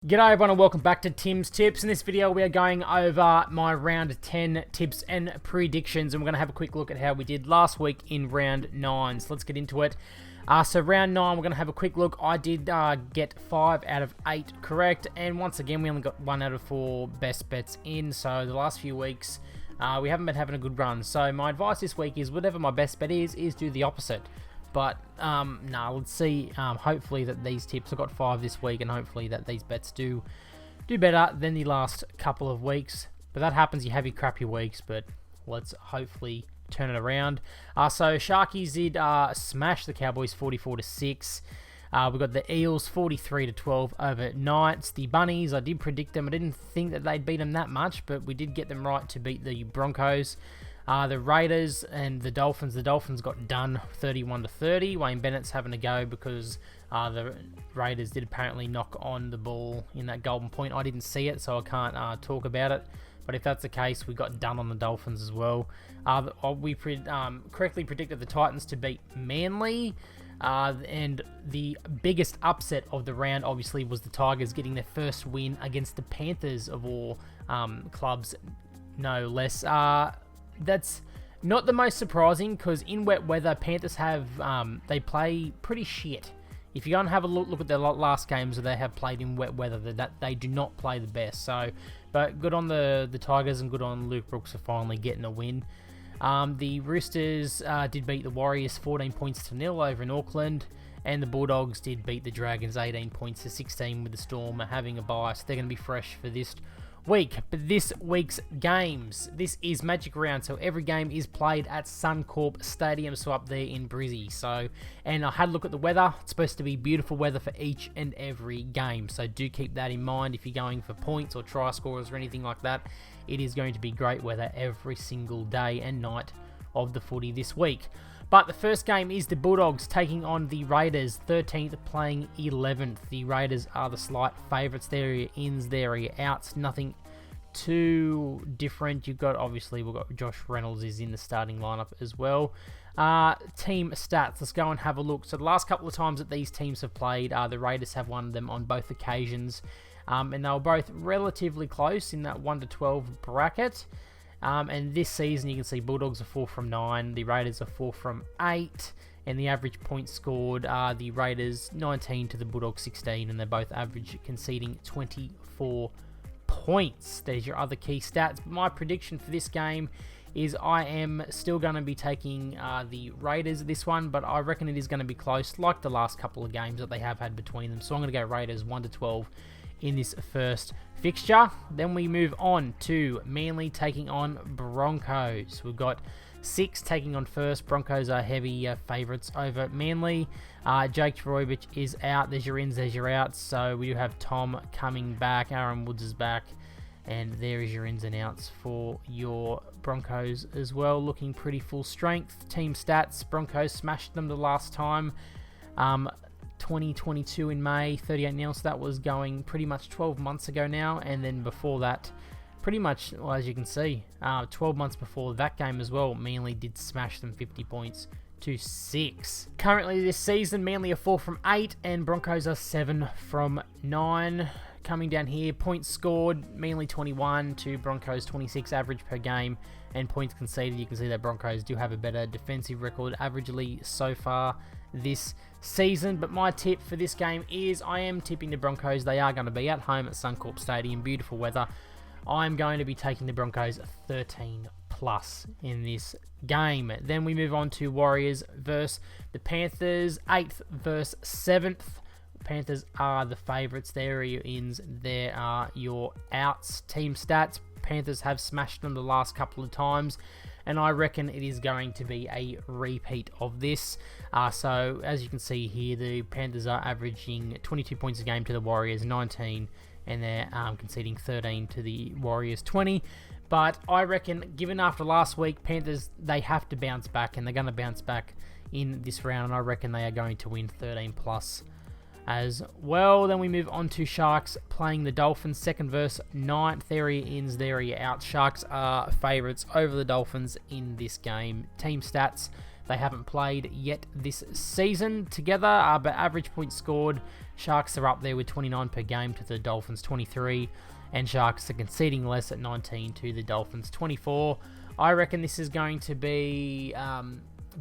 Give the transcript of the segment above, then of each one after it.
G'day everyone and welcome back to Tim's Tips. In this video we are going over my round 10 tips and predictions, and we're going to have a quick look at how we did last week in round 9. So let's get into it. So round 9 we're going to have a quick look. I did get 5 out of 8 correct, and once again we only got 1 out of 4 best bets in. So the last few weeks we haven't been having a good run. So my advice this week is whatever my best bet is do the opposite. But, let's see, hopefully that these tips, I got 5 this week, and hopefully that these bets do better than the last couple of weeks. But that happens, you have your crappy weeks, but let's hopefully turn it around. So Sharkies did smash the Cowboys 44-6. We got the Eels 43-12 over Knights. The Bunnies, I did predict them. I didn't think that they'd beat them that much, but we did get them right to beat the Broncos. The Raiders and the Dolphins got done 31-30. Wayne Bennett's having to go because the Raiders did apparently knock on the ball in that golden point. I didn't see it, so I can't talk about it. But if that's the case, we got done on the Dolphins as well. We correctly predicted the Titans to beat Manly. And the biggest upset of the round, obviously, was the Tigers getting their first win against the Panthers of all clubs, no less. That's not the most surprising because in wet weather, Panthers they play pretty shit. If you go and have a look at their last games that they have played in wet weather, that they do not play the best. So, but good on the Tigers and good on Luke Brooks for finally getting a win. The Roosters did beat the Warriors 14-0 over in Auckland, and the Bulldogs did beat the Dragons 18-16 with the Storm having a bye. So they're going to be fresh for this week. But this week's games, this is Magic Round, so every game is played at Suncorp Stadium, so up there in Brizzy. So, and I had a look at the weather. It's supposed to be beautiful weather for each and every game, so do keep that in mind if you're going for points or try scorers or anything like that. It is going to be great weather every single day and night of the footy this week. But the first game is the Bulldogs taking on the Raiders, 13th playing 11th. The Raiders are the slight favourites. There are your ins, there are your outs. Nothing too different. We've got Josh Reynolds is in the starting lineup as well. Team stats, let's go and have a look. So the last couple of times that these teams have played, the Raiders have won them on both occasions. And they were both relatively close in that 1-12 bracket. And this season, you can see Bulldogs are 4 from 9, the Raiders are 4 from 8, and the average points scored are the Raiders 19 to the Bulldogs 16, and they're both average conceding 24 points. There's your other key stats. My prediction for this game is I am still going to be taking the Raiders this one, but I reckon it is going to be close, like the last couple of games that they have had between them. So I'm going to go Raiders 1-12 in this first fixture. Then we move on to Manly taking on Broncos. We've got 6 taking on first. Broncos are heavy favourites over Manly. Jake Trbojevic is out. There's your ins, there's your outs. So we do have Tom coming back. Aaron Woods is back. And there is your ins and outs for your Broncos as well. Looking pretty full strength. Team stats. Broncos smashed them the last time. 2022 in May, 38-0, so that was going pretty much 12 months ago now, and then before that, pretty much, well, as you can see, 12 months before that game as well, Manly did smash them 50-6. Currently this season, Manly are 4 from 8, and Broncos are 7 from 9. Coming down here, points scored, Manly 21 to Broncos 26 average per game, and points conceded, you can see that Broncos do have a better defensive record averagely so far this season. But my tip for this game is I am tipping the Broncos. They are going to be at home at Suncorp Stadium, beautiful weather. I'm going to be taking the Broncos 13+ in this game. Then we move on to Warriors versus the Panthers, 8th versus 7th. Panthers are the favourites. There are your ins, there are your outs. Team stats, Panthers have smashed them the last couple of times, and I reckon it is going to be a repeat of this. So as you can see here, the Panthers are averaging 22 points a game to the Warriors 19, and they're conceding 13 to the Warriors 20. But I reckon, given after last week, Panthers, they have to bounce back, and they're going to bounce back in this round, and I reckon they are going to win 13+ as well. Then we move on to Sharks playing the Dolphins, 2nd versus 9th. There are your ins, there are your outs. Sharks are favourites over the Dolphins in this game. Team stats, they haven't played yet this season together, but average points scored, Sharks are up there with 29 per game to the Dolphins 23, and Sharks are conceding less at 19 to the Dolphins 24. I reckon this is going to be a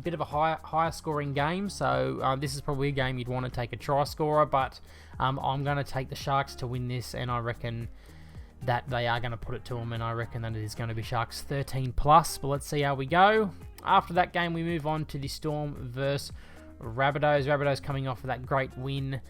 bit of a higher scoring game, so this is probably a game you'd want to take a try scorer, but I'm going to take the Sharks to win this, and I reckon that they are going to put it to them, and I reckon that it is going to be Sharks 13+, but let's see how we go. After that game, we move on to the Storm versus Rabbitohs. Rabbitohs coming off of that great win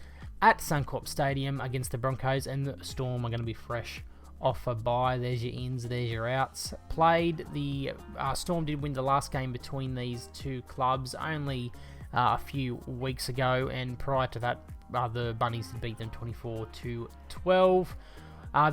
at Suncorp Stadium against the Broncos, and the Storm are going to be fresh off a bye. There's your ins, there's your outs. Played, the Storm did win the last game between these two clubs only a few weeks ago, and prior to that, the Bunnies had beat them 24-12.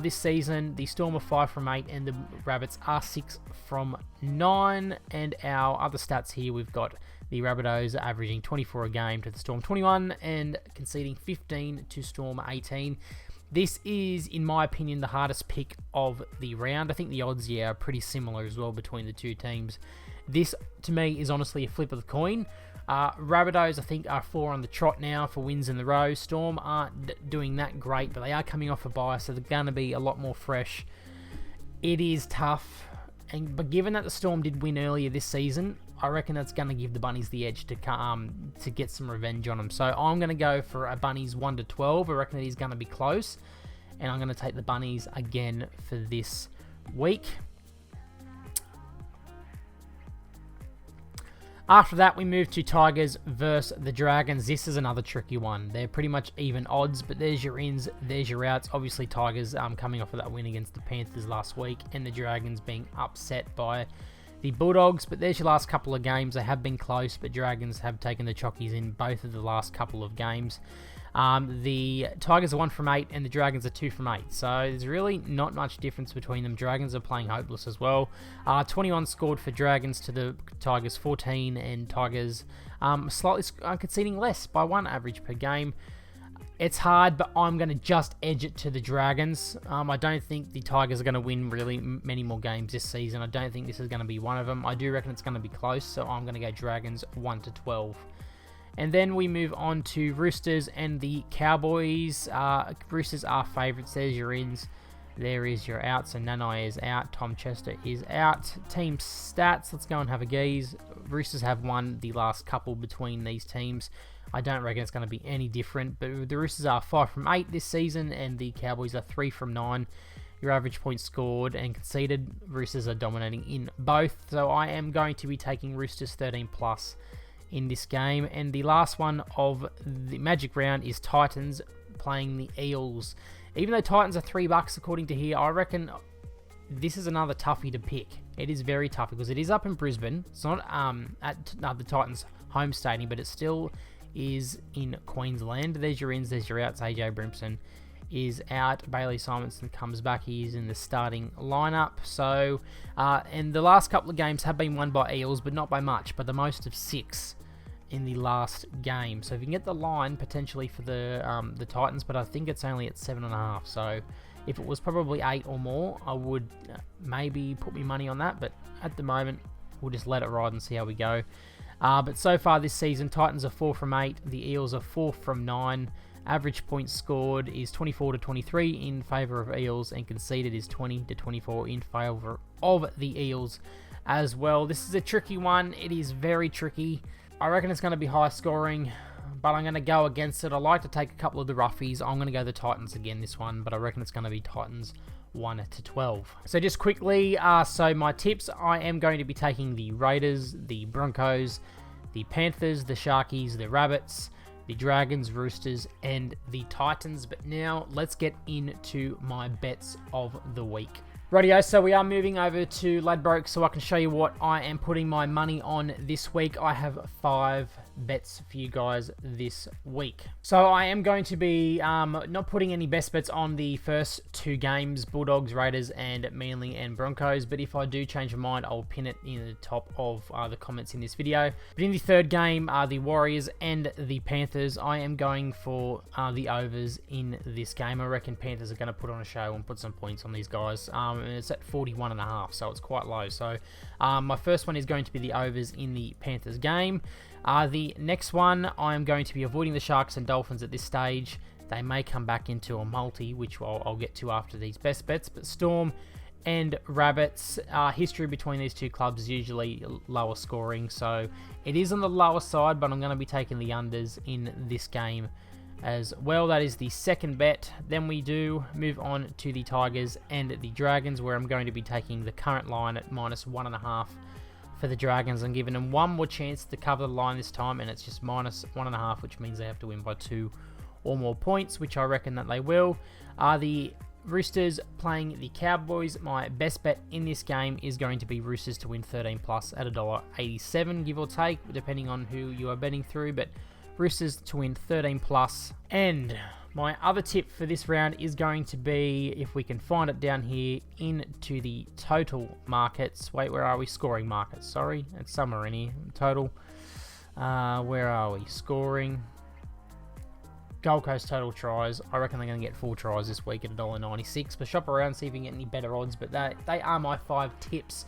This season, the Storm are 5 from 8 and the Rabbits are 6 from 9. And our other stats here, we've got the Rabbitohs averaging 24 a game to the Storm 21 and conceding 15 to Storm 18. This is, in my opinion, the hardest pick of the round. I think the odds, are pretty similar as well between the two teams. This, to me, is honestly a flip of the coin. Rabbitohs, I think, are 4 on the trot now for wins in the row. Storm aren't doing that great, but they are coming off a bye, so they're going to be a lot more fresh. It is tough, but given that the Storm did win earlier this season, I reckon that's going to give the Bunnies the edge to get some revenge on them. So I'm going to go for a Bunnies 1-12. I reckon that he's going to be close, and I'm going to take the Bunnies again for this week. After that, we move to Tigers versus the Dragons. This is another tricky one. They're pretty much even odds, but there's your ins, there's your outs. Obviously, Tigers coming off of that win against the Panthers last week, and the Dragons being upset by the Bulldogs. But there's your last couple of games. They have been close, but Dragons have taken the chockies in both of the last couple of games. The Tigers are 1 from 8 and the Dragons are 2 from 8. So there's really not much difference between them. Dragons are playing hopeless as well. 21 scored for Dragons to the Tigers 14, and Tigers slightly conceding less by 1 average per game. It's hard, but I'm going to just edge it to the Dragons. I don't think the Tigers are going to win really many more games this season. I don't think this is going to be one of them. I do reckon it's going to be close, so I'm going to go Dragons 1-12. And then we move on to Roosters and the Cowboys. Roosters are favourites. There's your ins. There is your outs. So Nanai is out. Tom Chester is out. Team stats. Let's go and have a gaze. Roosters have won the last couple between these teams. I don't reckon it's going to be any different. But the Roosters are 5 from 8 this season, and the Cowboys are 3 from 9. Your average points scored and conceded, Roosters are dominating in both. So I am going to be taking Roosters 13+ in this game. And the last one of the Magic Round is Titans playing the Eels. Even though Titans are $3 according to here, I reckon this is another toughie to pick. It is very tough because it is up in Brisbane. It's not at the Titans' home stadium, but it still is in Queensland. There's your ins, there's your outs. AJ Brimson is out. Bailey Simonson comes back. He is in the starting lineup. So, and the last couple of games have been won by Eels, but not by much, but the most of 6 in the last game. So if you can get the line potentially for the Titans, but I think it's only at 7.5. So if it was probably 8 or more, I would maybe put me money on that. But at the moment, we'll just let it ride and see how we go. But so far this season, Titans are 4 from 8. The Eels are 4 from 9. Average points scored is 24-23 in favour of Eels, and conceded is 20-24 in favour of the Eels as well. This is a tricky one. It is very tricky. I reckon it's going to be high scoring, but I'm going to go against it. I like to take a couple of the roughies. I'm going to go the Titans again this one, but I reckon it's going to be Titans 1-12. So just quickly, so my tips, I am going to be taking the Raiders, the Broncos, the Panthers, the Sharkies, the Rabbits, the Dragons, Roosters, and the Titans. But now let's get into my bets of the week. Rightio, so we are moving over to Ladbroke so I can show you what I am putting my money on this week. I have 5 bets for you guys this week. So I am going to be not putting any best bets on the first 2 games, Bulldogs, Raiders, and Manly and Broncos. But if I do change my mind, I'll pin it in the top of the comments in this video. But in the third game, the Warriors and the Panthers, I am going for the overs in this game. I reckon Panthers are going to put on a show and put some points on these guys. And it's at 41.5, so it's quite low. So my first one is going to be the overs in the Panthers game. The next one, I am going to be avoiding the Sharks and Dolphins at this stage. they may come back into a multi, which I'll get to after these best bets. But Storm and Rabbits, history between these two clubs is usually lower scoring, so it is on the lower side, but I'm going to be taking the unders in this game as well. That is the second bet. Then we do move on to the Tigers and the Dragons, where I'm going to be taking the current line at -1.5 for the Dragons and giving them one more chance to cover the line this time, and it's just -1.5, which means they have to win by 2 or more points, which I reckon that they will. The Roosters playing the Cowboys. My best bet in this game is going to be Roosters to win 13 plus at $1.87, give or take, depending on who you are betting through, but Roosters to win 13 plus. And my other tip for this round is going to be, if we can find it down here, into the total markets. Wait, where are we? Scoring markets, sorry. It's somewhere in here. Total. Where are we? Scoring. Gold Coast total tries. I reckon they're going to get 4 tries this week at $1.96. But shop around, see if you can get any better odds. But they are my 5 tips,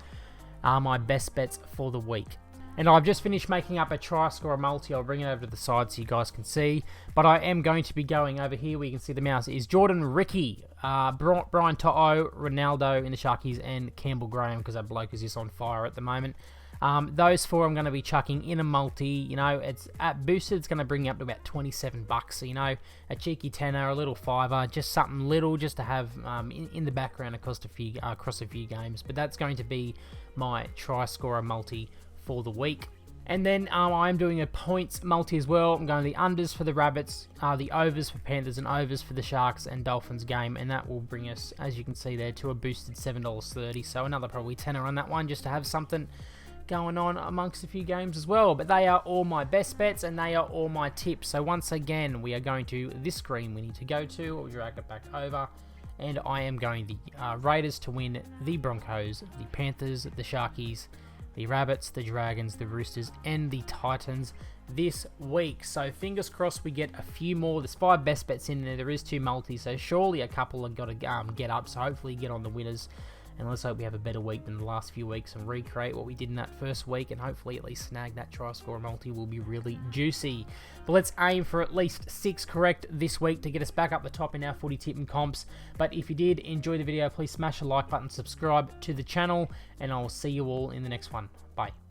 my best bets for the week. And I've just finished making up a try score multi. I'll bring it over to the side so you guys can see. But I am going to be going over here where you can see the mouse is Jordan Ricky, Brian To'o, Ronaldo in the Sharkies, and Campbell Graham, because that bloke is just on fire at the moment. Those 4 I'm going to be chucking in a multi. You know, it's at boosted, it's going to bring you up to about $27. So, you know, a cheeky tenner, a little fiver, just something little just to have in the background across a few games. But that's going to be my try scorer multi for the week. And then I'm doing a points multi as well. I'm going the unders for the Rabbits, the overs for Panthers, and overs for the Sharks and Dolphins game. And that will bring us, as you can see there, to a boosted $7.30. So another probably tenner on that one, just to have something going on amongst a few games as well. But they are all my best bets, and they are all my tips. So once again, we are going to this screen we need to go to. We'll drag it back over. And I am going the Raiders to win, the Broncos, the Panthers, the Sharkies, the Rabbits, the Dragons, the Roosters, and the Titans this week. So fingers crossed we get a few more. There's 5 best bets in there. There is 2 multis, so surely a couple have got to get up. So hopefully get on the winners. And let's hope we have a better week than the last few weeks and recreate what we did in that first week, and hopefully at least snag that try score multi will be really juicy. But let's aim for at least 6 correct this week to get us back up the top in our footy tip and comps. But if you did enjoy the video, please smash the like button, subscribe to the channel, and I'll see you all in the next one. Bye.